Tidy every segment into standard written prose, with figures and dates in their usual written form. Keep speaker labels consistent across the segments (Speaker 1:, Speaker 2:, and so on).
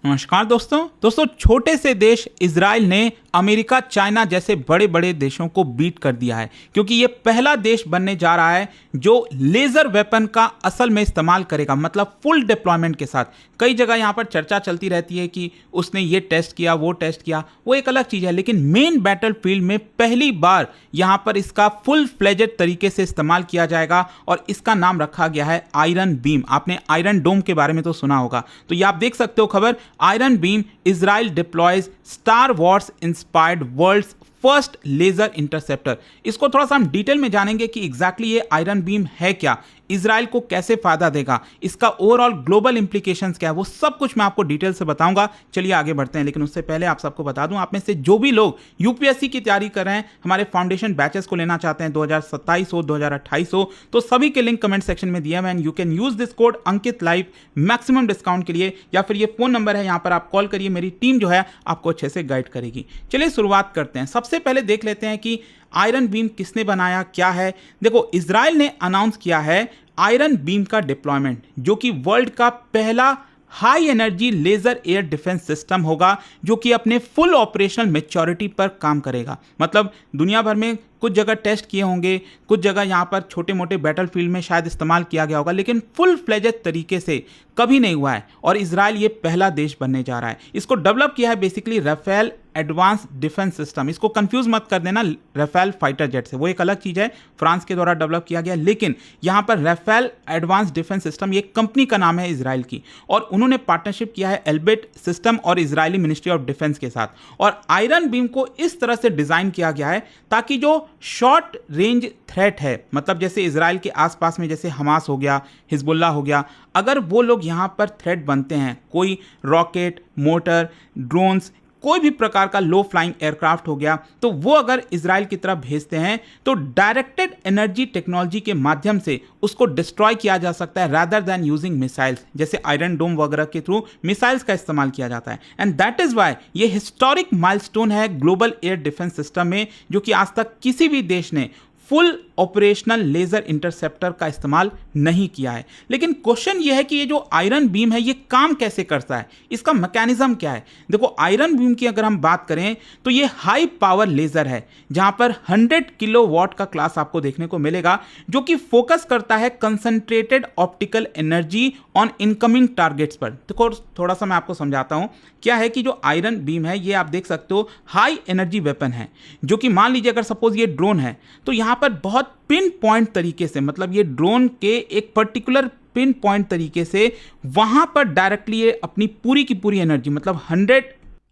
Speaker 1: नमस्कार दोस्तों छोटे से देश इजराइल ने अमेरिका, चाइना जैसे बड़े बड़े देशों को बीट कर दिया है, क्योंकि ये पहला देश बनने जा रहा है जो लेजर वेपन का असल में इस्तेमाल करेगा, मतलब फुल डिप्लॉयमेंट के साथ। कई जगह यहाँ पर चर्चा चलती रहती है कि उसने ये टेस्ट किया, वो टेस्ट किया, वो एक अलग चीज़ है, लेकिन मेन बैटल फील्ड में पहली बार यहाँ पर इसका फुल फ्लेजेड तरीके से इस्तेमाल किया जाएगा और इसका नाम रखा गया है आयरन बीम। आपने आयरन डोम के बारे में तो सुना होगा, तो ये आप देख सकते हो खबर, Iron Beam, Israel deploys Star Wars inspired world's first laser interceptor. इसको थोड़ा सा हम डिटेल में जानेंगे कि एग्जैक्टली ये आयरन बीम है क्या, इजराइल को कैसे फायदा देगा, इसका ओवरऑल ग्लोबल इंप्लीकेशंस क्या है, वो सब कुछ मैं आपको डिटेल से बताऊंगा। चलिए आगे बढ़ते हैं, लेकिन उससे पहले आप सबको बता दूं, आप में से जो भी लोग यूपीएससी की तैयारी कर रहे हैं, हमारे फाउंडेशन बैचेस को लेना चाहते हैं 2027 हो 2028 हो, तो सभी के लिंक कमेंट सेक्शन में दिया हुआ है। You can use this code Ankit live maximum discount के लिए, या फिर ये फोन नंबर है, यहाँ पर आप कॉल करिए, मेरी टीम जो है आपको अच्छे से गाइड करेगी। चलिए शुरुआत करते हैं। सबसे पहले देख लेते हैं कि आयरन बीम किसने बनाया, क्या है। देखो, इजराइल ने अनाउंस किया है आयरन बीम का डिप्लॉयमेंट, जो कि वर्ल्ड का पहला high energy laser air defence system होगा, जो कि अपने फुल ऑपरेशनल मैच्योरिटी पर काम करेगा। मतलब दुनिया भर में कुछ जगह टेस्ट किए होंगे, कुछ जगह यहाँ पर छोटे मोटे बैटल फील्ड में शायद इस्तेमाल किया गया होगा, लेकिन फुल फ्लेजेड तरीके से कभी नहीं हुआ है, और इजराइल ये पहला देश बनने जा रहा है। इसको डेवलप किया है basically Rafael advance defence system. इसको कंफ्यूज मत कर देना राफेल फाइटर जेट से, वो एक अलग चीज़ है, फ्रांस के द्वारा डेवलप किया गया। लेकिन यहाँ पर राफेल एडवांस डिफेंस सिस्टम ये कंपनी का नाम है इजराइल की, और उन्होंने पार्टनरशिप किया है एल्बिट सिस्टम और इजरायली मिनिस्ट्री ऑफ डिफेंस के साथ। और आयरन बीम को इस तरह से डिजाइन किया गया है ताकि जो शॉर्ट रेंज थ्रेट है, मतलब जैसे इजराइल के आसपास में जैसे हमास हो गया, हिजबुल्लाह हो गया, अगर वो लोग यहाँ पर थ्रेट बनते हैं, कोई रॉकेट, मोटर, ड्रोन्स, कोई भी प्रकार का लो फ्लाइंग एयरक्राफ्ट हो गया, तो वो अगर इजराइल की तरफ भेजते हैं तो डायरेक्टेड एनर्जी टेक्नोलॉजी के माध्यम से उसको डिस्ट्रॉय किया जा सकता है, रादर देन यूजिंग मिसाइल्स, जैसे आयरन डोम वगैरह के थ्रू मिसाइल्स का इस्तेमाल किया जाता है। एंड दैट इज वाई ये हिस्टोरिक माइलस्टोन है ग्लोबल एयर डिफेंस सिस्टम में, जो कि आज तक किसी भी देश ने फुल ऑपरेशनल लेजर इंटरसेप्टर का इस्तेमाल नहीं किया है। लेकिन क्वेश्चन ये है कि ये जो आयरन बीम है ये काम कैसे करता है, इसका मैकेनिज्म क्या है। देखो, आयरन बीम की अगर हम बात करें तो ये हाई पावर लेजर है, जहां पर 100 किलोवाट का क्लास आपको देखने को मिलेगा, जो कि फोकस करता है concentrated optical energy on incoming targets पर। देखो, थोड़ा सा मैं आपको समझाता हूं क्या है कि जो आयरन बीम है ये आप देख सकते हो हाई एनर्जी वेपन है, जो कि मान लीजिए अगर सपोज ये ड्रोन है, तो यहां पर बहुत पिन पॉइंट तरीके से, मतलब ये ड्रोन के एक पर्टिकुलर पिन पॉइंट तरीके से वहां पर डायरेक्टली ये अपनी पूरी की पूरी एनर्जी, मतलब 100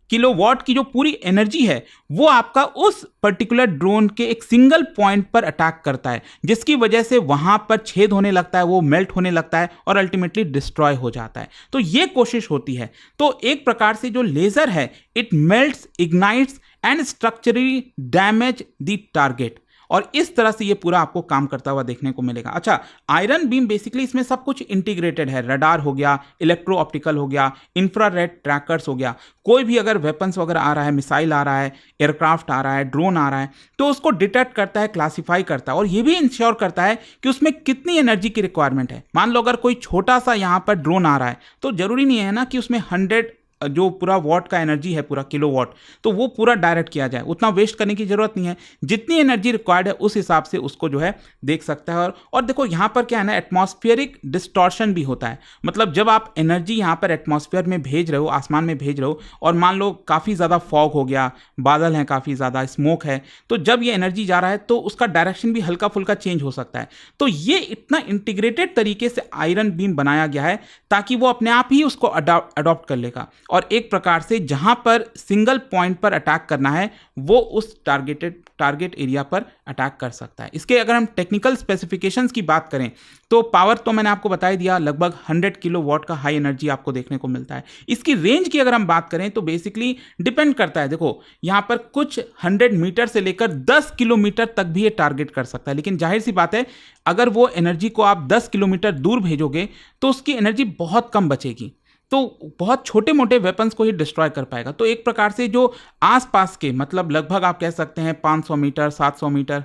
Speaker 1: किलोवाट की जो पूरी एनर्जी है वो आपका उस पर्टिकुलर ड्रोन के एक सिंगल पॉइंट पर अटैक करता है, जिसकी वजह से वहां पर छेद होने लगता है, वो मेल्ट होने लगता है और अल्टीमेटली डिस्ट्रॉय हो जाता है। तो ये कोशिश होती है। तो एक प्रकार से जो लेजर है, it melts, ignites and structurally damage the target, और इस तरह से ये पूरा आपको काम करता हुआ देखने को मिलेगा। अच्छा, आयरन बीम बेसिकली इसमें सब कुछ इंटीग्रेटेड है, रडार हो गया, इलेक्ट्रो ऑप्टिकल हो गया, इंफ्रारेड ट्रैकर्स हो गया, कोई भी अगर वेपन्स वगैरह आ रहा है, मिसाइल आ रहा है, एयरक्राफ्ट आ रहा है, ड्रोन आ रहा है, तो उसको डिटेक्ट करता है, क्लासीफाई करता है, और ये भी इंश्योर करता है कि उसमें कितनी एनर्जी की रिक्वायरमेंट है। मान लो अगर कोई छोटा सा यहाँ पर ड्रोन आ रहा है, तो जरूरी नहीं है ना कि उसमें 100 जो पूरा वॉट का एनर्जी है, पूरा किलो वॉट, तो वो पूरा डायरेक्ट किया जाए, उतना वेस्ट करने की जरूरत नहीं है। जितनी एनर्जी रिक्वायर्ड है उस हिसाब से उसको जो है देख सकता है। और देखो यहाँ पर क्या है ना, एटमॉस्फेरिक डिस्टॉर्शन भी होता है। मतलब जब आप एनर्जी यहाँ पर एटमॉस्फेयर में भेज रहे हो, आसमान में भेज रहे हो, और मान लो काफ़ी ज़्यादा फॉग हो गया, बादल हैं, काफ़ी ज़्यादा स्मोक है, तो जब ये एनर्जी जा रहा है तो उसका डायरेक्शन भी हल्का फुल्का चेंज हो सकता है। तो ये इतना इंटीग्रेटेड तरीके से आयरन बीम बनाया गया है ताकि वो अपने आप ही उसको अडॉप्ट कर लेगा, और एक प्रकार से जहां पर सिंगल पॉइंट पर अटैक करना है वो उस टारगेट एरिया पर अटैक कर सकता है। इसके अगर हम टेक्निकल स्पेसिफिकेशंस की बात करें तो पावर तो मैंने आपको बता ही दिया, लगभग 100 किलोवाट का हाई एनर्जी आपको देखने को मिलता है। इसकी रेंज की अगर हम बात करें तो बेसिकली डिपेंड करता है। देखो, यहां पर कुछ 100 मीटर से लेकर 10 किलोमीटर तक भी ये टारगेट कर सकता है, लेकिन जाहिर सी बात है अगर वो एनर्जी को आप 10 किलोमीटर दूर भेजोगे तो उसकी एनर्जी बहुत कम बचेगी। तो बहुत छोटे मोटे वेपन्स को ही डिस्ट्रॉय कर पाएगा। तो एक प्रकार से जो आसपास के मतलब लगभग आप कह सकते हैं 500 मीटर 700 मीटर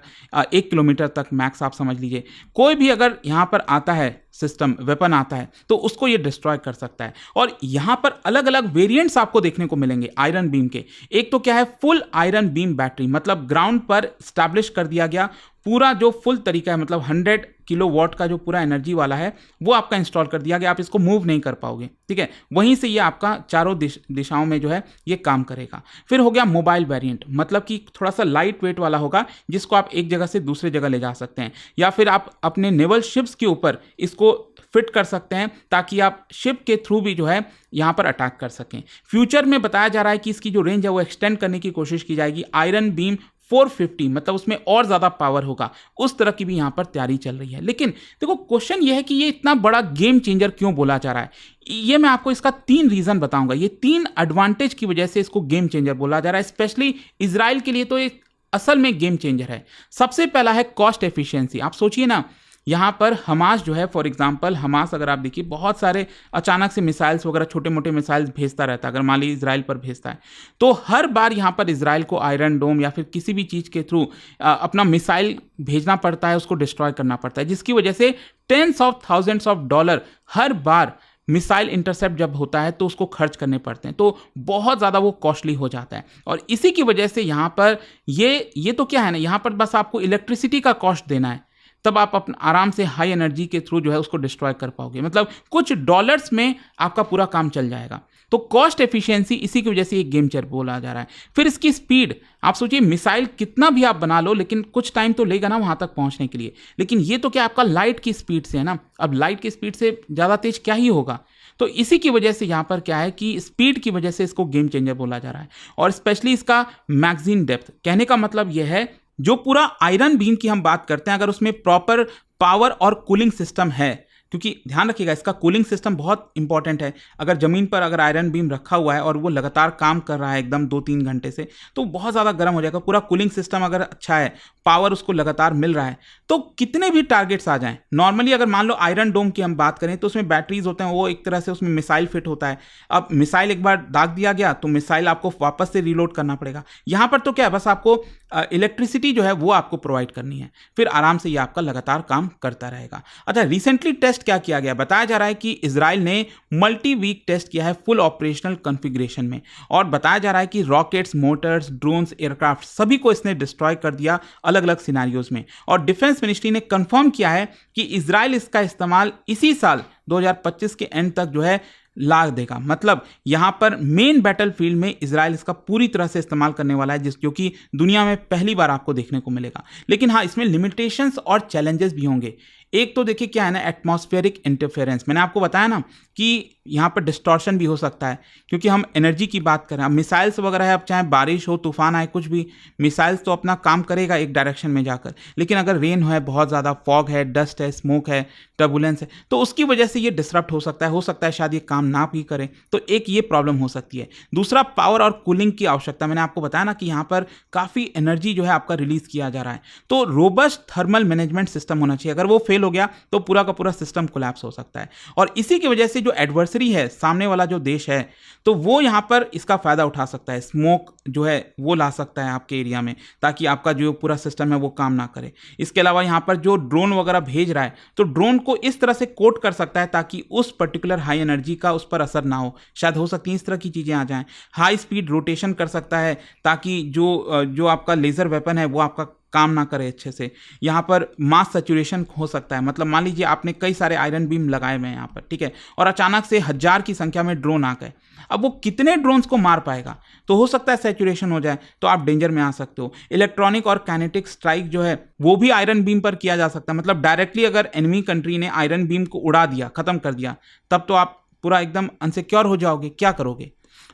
Speaker 1: 1 किलोमीटर तक मैक्स आप समझ लीजिए, कोई भी अगर यहाँ पर आता है सिस्टम वेपन आता है तो उसको ये डिस्ट्रॉय कर सकता है। और यहाँ पर अलग अलग वेरिएंट्स आपको देखने को मिलेंगे आयरन बीम के। एक तो क्या है, फुल आयरन बीम बैटरी, मतलब ग्राउंड पर स्टैब्लिश कर दिया गया पूरा जो फुल तरीका है, मतलब 100 किलो वॉट का जो पूरा एनर्जी वाला है वो आपका इंस्टॉल कर दिया गया, आप इसको मूव नहीं कर पाओगे, ठीक है। वहीं से ये आपका चारों दिशाओं में जो है ये काम करेगा। फिर हो गया मोबाइल वेरिएंट, मतलब कि थोड़ा सा लाइट वेट वाला होगा जिसको आप एक जगह से दूसरे जगह ले जा सकते हैं, या फिर आप अपने नेवल शिप्स के ऊपर इसको फिट कर सकते हैं ताकि आप शिप के थ्रू भी जो है यहाँ पर अटैक कर सकें। फ्यूचर में बताया जा रहा है कि इसकी जो रेंज है वो एक्सटेंड करने की कोशिश की जाएगी। आयरन बीम 450, मतलब उसमें और ज़्यादा पावर होगा, उस तरह की भी यहाँ पर तैयारी चल रही है। लेकिन देखो क्वेश्चन ये है कि ये इतना बड़ा गेम चेंजर क्यों बोला जा रहा है। ये मैं आपको इसका 3 रीज़न बताऊंगा। ये 3 एडवांटेज की वजह से इसको गेम चेंजर बोला जा रहा है, स्पेशली इजराइल के लिए तो ये असल में गेम चेंजर है। सबसे पहला है कॉस्ट एफिशिएंसी। आप सोचिए ना, यहाँ पर हमास जो है, फॉर एग्जांपल हमास अगर आप देखिए बहुत सारे अचानक से मिसाइल्स वगैरह छोटे मोटे मिसाइल्स भेजता रहता है। अगर मान लीजिए इजराइल पर भेजता है तो हर बार यहाँ पर इजराइल को आयरन डोम या फिर किसी भी चीज़ के थ्रू अपना मिसाइल भेजना पड़ता है, उसको डिस्ट्रॉय करना पड़ता है, जिसकी वजह से tens of thousands of dollar हर बार मिसाइल इंटरसेप्ट जब होता है तो उसको खर्च करने पड़ते हैं, तो बहुत ज़्यादा वो कॉस्टली हो जाता है। और इसी की वजह से यहाँ पर ये तो क्या है ना, यहाँ पर बस आपको इलेक्ट्रिसिटी का कॉस्ट देना है, तब आप अपना आराम से हाई एनर्जी के थ्रू जो है उसको डिस्ट्रॉय कर पाओगे, मतलब कुछ डॉलर्स में आपका पूरा काम चल जाएगा। तो कॉस्ट एफिशिएंसी इसी की वजह से एक गेम चेंजर बोला जा रहा है। फिर इसकी स्पीड, आप सोचिए मिसाइल कितना भी आप बना लो लेकिन कुछ टाइम तो लेगा ना वहां तक पहुंचने के लिए, लेकिन ये तो क्या आपका लाइट की स्पीड से है ना। अब लाइट की स्पीड से ज़्यादा तेज क्या ही होगा। तो इसी की वजह से यहाँ पर क्या है कि स्पीड की वजह से इसको गेम चेंजर बोला जा रहा है। और स्पेशली इसका मैगजीन डेप्थ, कहने का मतलब यह है जो पूरा आयरन बीम की हम बात करते हैं, अगर उसमें प्रॉपर पावर और कूलिंग सिस्टम है, क्योंकि ध्यान रखिएगा इसका कूलिंग सिस्टम बहुत इंपॉर्टेंट है। अगर ज़मीन पर अगर आयरन बीम रखा हुआ है और वो लगातार काम कर रहा है एकदम 2-3 घंटे से, तो बहुत ज़्यादा गर्म हो जाएगा। पूरा कूलिंग सिस्टम अगर अच्छा है, पावर उसको लगातार मिल रहा है, तो कितने भी टारगेट्स आ जाएं, नॉर्मली अगर मान लो आयरन डोम की हम बात करें तो उसमें बैटरीज होते हैं, वो एक तरह से उसमें मिसाइल फिट होता है। अब मिसाइल एक बार दाग दिया गया तो मिसाइल आपको वापस से रीलोड करना पड़ेगा। यहाँ पर तो क्या है, बस आपको इलेक्ट्रिसिटी जो है वो आपको प्रोवाइड करनी है, फिर आराम से ये आपका लगातार काम करता रहेगा। अच्छा, रिसेंटली टेस्ट क्या किया गया, बताया जा रहा है कि इजराइल ने मल्टी वीक टेस्ट किया है फुल ऑपरेशनल कॉन्फ़िगरेशन में, और बताया जा रहा है कि रॉकेट्स, मोटर्स, ड्रोन्स, एयरक्राफ्ट सभी को इसने डिस्ट्रॉय कर दिया अलग अलग सिनारियोज में। और डिफेंस मिनिस्ट्री ने कंफर्म किया है कि इजराइल इसका इस्तेमाल इसी साल 2025 के एंड तक जो है ला देगा। मतलब यहां पर मेन बैटल फील्ड में इजराइल इसका पूरी तरह से इस्तेमाल करने वाला है, जो कि दुनिया में पहली बार आपको देखने को मिलेगा। लेकिन हाँ, इसमें लिमिटेशंस और चैलेंजेस भी होंगे। एक तो देखिए क्या है ना, एटमॉस्फेरिक इंटरफेरेंस, मैंने आपको बताया ना कि यहाँ पर डिस्टॉर्शन भी हो सकता है, क्योंकि हम एनर्जी की बात करें। अब मिसाइल्स वगैरह है, अब चाहे बारिश हो, तूफान आए, कुछ भी, मिसाइल्स तो अपना काम करेगा एक डायरेक्शन में जाकर, लेकिन अगर रेन है, बहुत ज़्यादा फॉग है, डस्ट है, स्मोक है, टर्बुलेंस है, तो उसकी वजह से ये डिसरप्ट हो सकता है शायद ये काम ना भी करे, तो एक ये प्रॉब्लम हो सकती है। दूसरा, पावर और कूलिंग की आवश्यकता, मैंने आपको बताया ना कि यहाँ पर काफ़ी एनर्जी जो है आपका रिलीज किया जा रहा है, तो रोबस्ट थर्मल मैनेजमेंट सिस्टम होना चाहिए। अगर वो फेल हो गया तो पूरा का पूरा सिस्टम कोलैप्स हो सकता है। और इसी की वजह से जो एडवर्सरी है, सामने वाला जो देश है, तो वो यहाँ पर इसका फायदा उठा सकता है, स्मोक जो है वो ला सकता है आपके एरिया में, ताकि आपका जो पूरा सिस्टम है वो काम ना करे। इसके अलावा यहाँ पर जो ड्रोन वगैरह भेज रहा है, तो ड्रोन को इस तरह से कोट कर सकता है ताकि उस पर्टिकुलर हाई एनर्जी का उस पर असर ना हो। शायद हो सकती है इस तरह की चीज़ें आ जाएं। हाई स्पीड रोटेशन कर सकता है ताकि जो आपका लेज़र वेपन है वो आपका काम ना करे अच्छे से। यहाँ पर मास सैचुरेशन हो सकता है, मतलब मान लीजिए आपने कई सारे आयरन बीम लगाए हुए हैं यहाँ पर, ठीक है, और अचानक से 1000 की संख्या में ड्रोन आ गए। अब वो कितने ड्रोन्स को मार पाएगा, तो हो सकता है सैचुरेशन हो जाए, तो आप डेंजर में आ सकते हो। इलेक्ट्रॉनिक और काइनेटिक स्ट्राइक जो है वो भी आयरन बीम पर किया जा सकता है, मतलब डायरेक्टली अगर एनिमी कंट्री ने आयरन बीम को उड़ा दिया, खत्म कर दिया, तब तो आप पूरा एकदम अनसिक्योर हो जाओगे, क्या करोगे।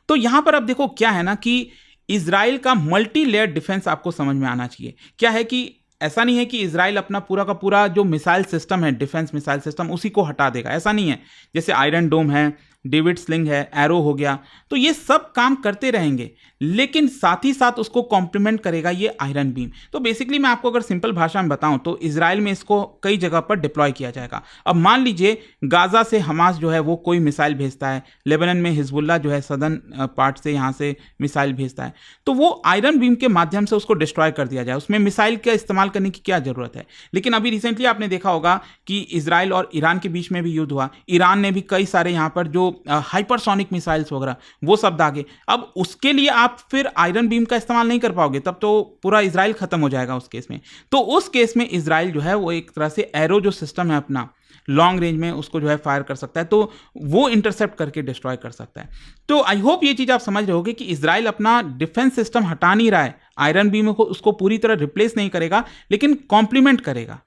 Speaker 1: तो यहाँ पर अब देखो क्या है ना कि इजराइल का मल्टी लेयर डिफेंस आपको समझ में आना चाहिए। क्या है कि ऐसा नहीं है कि इजराइल अपना पूरा का पूरा जो मिसाइल सिस्टम है, डिफेंस मिसाइल सिस्टम, उसी को हटा देगा, ऐसा नहीं है। जैसे आयरन डोम है, डेविड स्लिंग है, एरो हो गया, तो ये सब काम करते रहेंगे, लेकिन साथ ही साथ उसको कॉम्प्लीमेंट करेगा ये आयरन बीम। तो बेसिकली मैं आपको अगर सिंपल भाषा में बताऊं तो इजराइल में इसको कई जगह पर डिप्लॉय किया जाएगा। अब मान लीजिए गाजा से हमास जो है वो कोई मिसाइल भेजता है, लेबनान में हिजबुल्ला जो है सदर्न पार्ट से यहाँ से मिसाइल भेजता है, तो वो आयरन बीम के माध्यम से उसको डिस्ट्रॉय कर दिया जाए। उसमें मिसाइल का इस्तेमाल करने की क्या जरूरत है। लेकिन अभी रिसेंटली आपने देखा होगा कि इजराइल और ईरान के बीच में भी युद्ध हुआ, ईरान ने भी कई सारे यहाँ पर जो हाइपरसोनिक मिसाइल्स वगैरह वो सब दागे। अब उसके लिए आप फिर आयरन बीम का इस्तेमाल नहीं कर पाओगे, तब तो पूरा इजराइल खत्म हो जाएगा उस केस में। तो उस केस में इजराइल जो है वो एक तरह से एरो जो सिस्टम है अपना लॉन्ग रेंज में उसको जो है फायर कर सकता है, तो वो इंटरसेप्ट करके डिस्ट्रॉय कर सकता है। तो आई होप ये चीज आप समझ रहे होगे कि इजराइल अपना डिफेंस सिस्टम हटा नहीं रहा है, आयरन बीम को उसको पूरी तरह रिप्लेस नहीं करेगा, लेकिन कॉम्प्लीमेंट करेगा।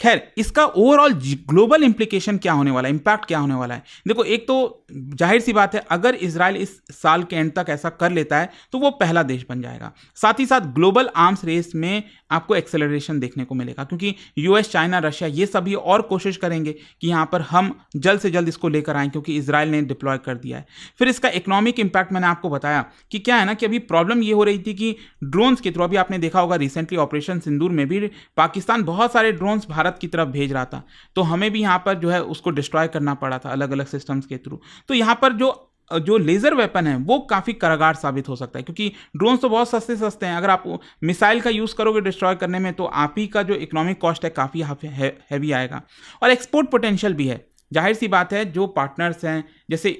Speaker 1: खैर, इसका ओवरऑल ग्लोबल इंप्लीकेशन क्या होने वाला है, इंपैक्ट क्या होने वाला है। देखो, एक तो जाहिर सी बात है, अगर इजराइल इस साल के एंड तक ऐसा कर लेता है तो वो पहला देश बन जाएगा। साथ ही साथ ग्लोबल आर्म्स रेस में आपको एक्सेलरेशन देखने को मिलेगा, क्योंकि यूएस, चाइना, रशिया ये सभी और कोशिश करेंगे कि यहाँ पर हम जल्द से जल्द इसको लेकर आएं, क्योंकि इजराइल ने डिप्लॉय कर दिया है। फिर इसका इकोनॉमिक इंपैक्ट मैंने आपको बताया कि क्या है ना, कि अभी प्रॉब्लम ये हो रही थी कि ड्रोन्स के थ्रू, अभी आपने देखा होगा रिसेंटली ऑपरेशन सिंदूर में भी पाकिस्तान बहुत सारे ड्रोन्स भारत की तरफ भेज रहा था, तो हमें भी यहाँ पर जो है उसको डिस्ट्रॉय करना पड़ा था अलग अलग सिस्टम्स के थ्रू। तो यहाँ पर जो लेजर वेपन है वो काफ़ी कारगर साबित हो सकता है, क्योंकि ड्रोन्स तो बहुत सस्ते सस्ते हैं। अगर आप मिसाइल का यूज़ करोगे डिस्ट्रॉय करने में, तो आप ही का जो इकोनॉमिक कॉस्ट है काफ़ी हैवी आएगा। और एक्सपोर्ट पोटेंशियल भी है। जाहिर सी बात है, जो पार्टनर्स हैं, जैसे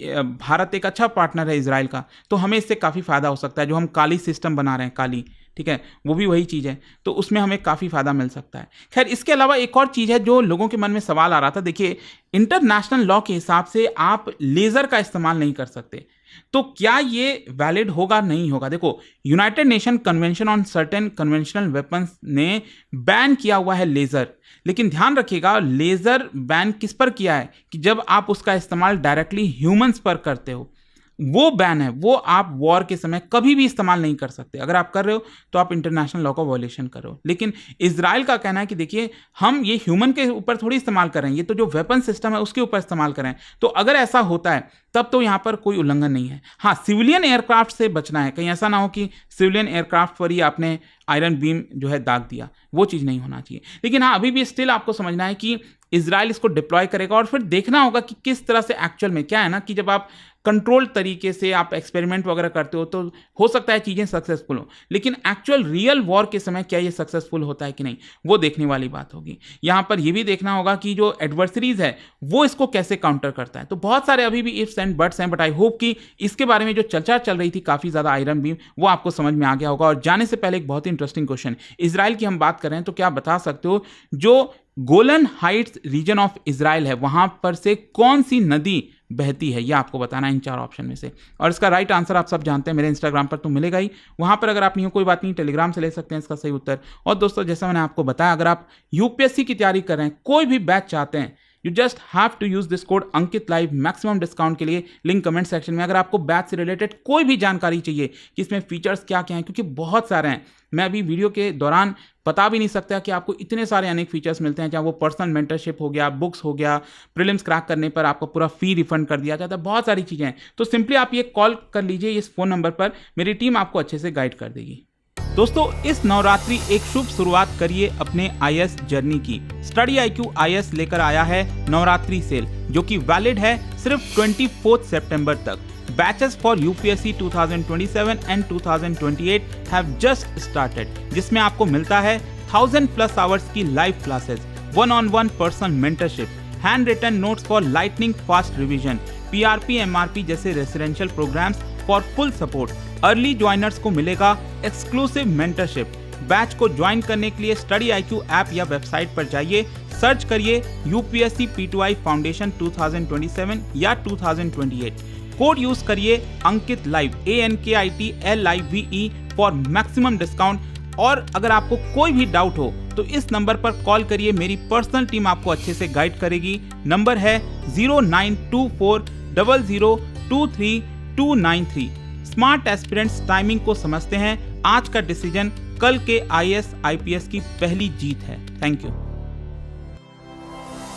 Speaker 1: भारत एक अच्छा पार्टनर है इजराइल का, तो हमें इससे काफ़ी फ़ायदा हो सकता है। जो हम काली सिस्टम बना रहे हैं, काली, ठीक है, वो भी वही चीज़ है, तो उसमें हमें काफ़ी फ़ायदा मिल सकता है। खैर, इसके अलावा एक और चीज़ है जो लोगों के मन में सवाल आ रहा था। देखिए, इंटरनेशनल लॉ के हिसाब से आप लेज़र का इस्तेमाल नहीं कर सकते, तो क्या ये वैलिड होगा, नहीं होगा। देखो, United nation convention on certain conventional weapons ने बैन किया हुआ है लेज़र, लेकिन ध्यान रखिएगा, लेज़र बैन किस पर किया है कि जब आप उसका इस्तेमाल डायरेक्टली ह्यूमंस पर करते हो, वो बैन है। वो आप वॉर के समय कभी भी इस्तेमाल नहीं कर सकते। अगर आप कर रहे हो तो आप इंटरनेशनल लॉ का वॉयलेशन कर रहे हो। लेकिन इजराइल का कहना है कि देखिए, हम ये ह्यूमन के ऊपर थोड़ी इस्तेमाल कर रहे हैं, ये तो जो वेपन सिस्टम है उसके ऊपर इस्तेमाल कर रहे हैं। तो अगर ऐसा होता है तब तो यहाँ पर कोई उल्लंघन नहीं है। हाँ, सिविलियन एयरक्राफ्ट से बचना है, कहीं ऐसा ना हो कि सिविलियन एयरक्राफ्ट पर ही आपने आयरन बीम जो है दाग दिया, वो चीज़ नहीं होना चाहिए। लेकिन हाँ, अभी भी स्टिल आपको समझना है कि इजराइल इसको डिप्लॉय करेगा, और फिर देखना होगा कि किस तरह से एक्चुअल में क्या है ना, कि जब आप कंट्रोल तरीके से आप एक्सपेरिमेंट वगैरह करते हो तो हो सकता है चीज़ें सक्सेसफुल हो, लेकिन एक्चुअल रियल वॉर के समय क्या ये सक्सेसफुल होता है कि नहीं, वो देखने वाली बात होगी। यहाँ पर ये भी देखना होगा कि जो एडवर्सरीज है वो इसको कैसे काउंटर करता है। तो बहुत सारे अभी भी इफ्स एंड बट्स हैं, बट आई होप कि इसके बारे में जो चर्चा चल रही थी काफ़ी ज़्यादा आयरन बीम, वो आपको समझ में आ गया होगा। और जाने से पहले एक बहुत ही इंटरेस्टिंग क्वेश्चन, इजराइल की हम बात कर रहे हैं, तो क्या बता सकते हो जो Golan Heights region of Israel है वहां पर से कौन सी नदी बहती है, यह आपको बताना है इन 4 ऑप्शन में से। और इसका राइट आंसर आप सब जानते हैं, मेरे इंस्टाग्राम पर तो मिलेगा ही, वहां पर अगर आप नहीं हो कोई बात नहीं, टेलीग्राम से ले सकते हैं इसका सही उत्तर। और दोस्तों, जैसा मैंने आपको बताया, अगर आप यूपीएससी की तैयारी कर रहे हैं, कोई भी बैच चाहते हैं, you just have to use this code Ankit live maximum discount के लिए, लिंक कमेंट सेक्शन में। अगर आपको बैच से रिलेटेड कोई भी जानकारी चाहिए कि इसमें फीचर्स क्या क्या हैं, क्योंकि बहुत सारे हैं, मैं अभी वीडियो के दौरान बता भी नहीं सकता कि आपको इतने सारे अनेक फीचर्स मिलते हैं, चाहे वो पर्सनल मेंटरशिप हो गया, बुक्स हो गया, प्रीलिम्स क्रैक करने पर आपको पूरा फी रिफंड कर दिया जाता है, बहुत सारी चीज़ें हैं। तो सिंपली आप ये कॉल कर लीजिए इस फोन नंबर पर, मेरी टीम आपको अच्छे से गाइड कर देगी। दोस्तों, इस नवरात्रि एक शुभ शुरुआत करिए अपने आईएएस जर्नी की। स्टडी IQ आईएएस लेकर आया है नवरात्रि सेल, जो कि वैलिड है सिर्फ 24 सितंबर तक। Batches for UPSC 2027 and 2028 have just started, जिसमें आपको मिलता है 1000+ आवर्स की live classes, 1-on-1 personal mentorship, hand written notes for lightning fast revision, PRP MRP जैसे residential programmes for full support. Early joiners को मिलेगा एक्सक्लूसिव मेंटरशिप। बैच को join करने के लिए स्टडी IQ ऐप या वेबसाइट पर जाइए, सर्च करिए यूपीएससी P2I फाउंडेशन 2027 या 2028। कोड यूज करिए Ankit live ANKITLIVE for maximum discount. और अगर आपको कोई भी डाउट हो तो इस नंबर पर कॉल करिए, मेरी पर्सनल टीम आपको अच्छे से गाइड करेगी। नंबर है 092400232293। स्मार्ट एस्पिरेंट्स टाइमिंग को समझते हैं, आज का डिसीजन कल के IAS IPS की पहली जीत है। Thank you.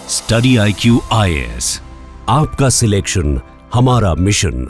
Speaker 2: Study IQ IAS, आपका सिलेक्शन हमारा मिशन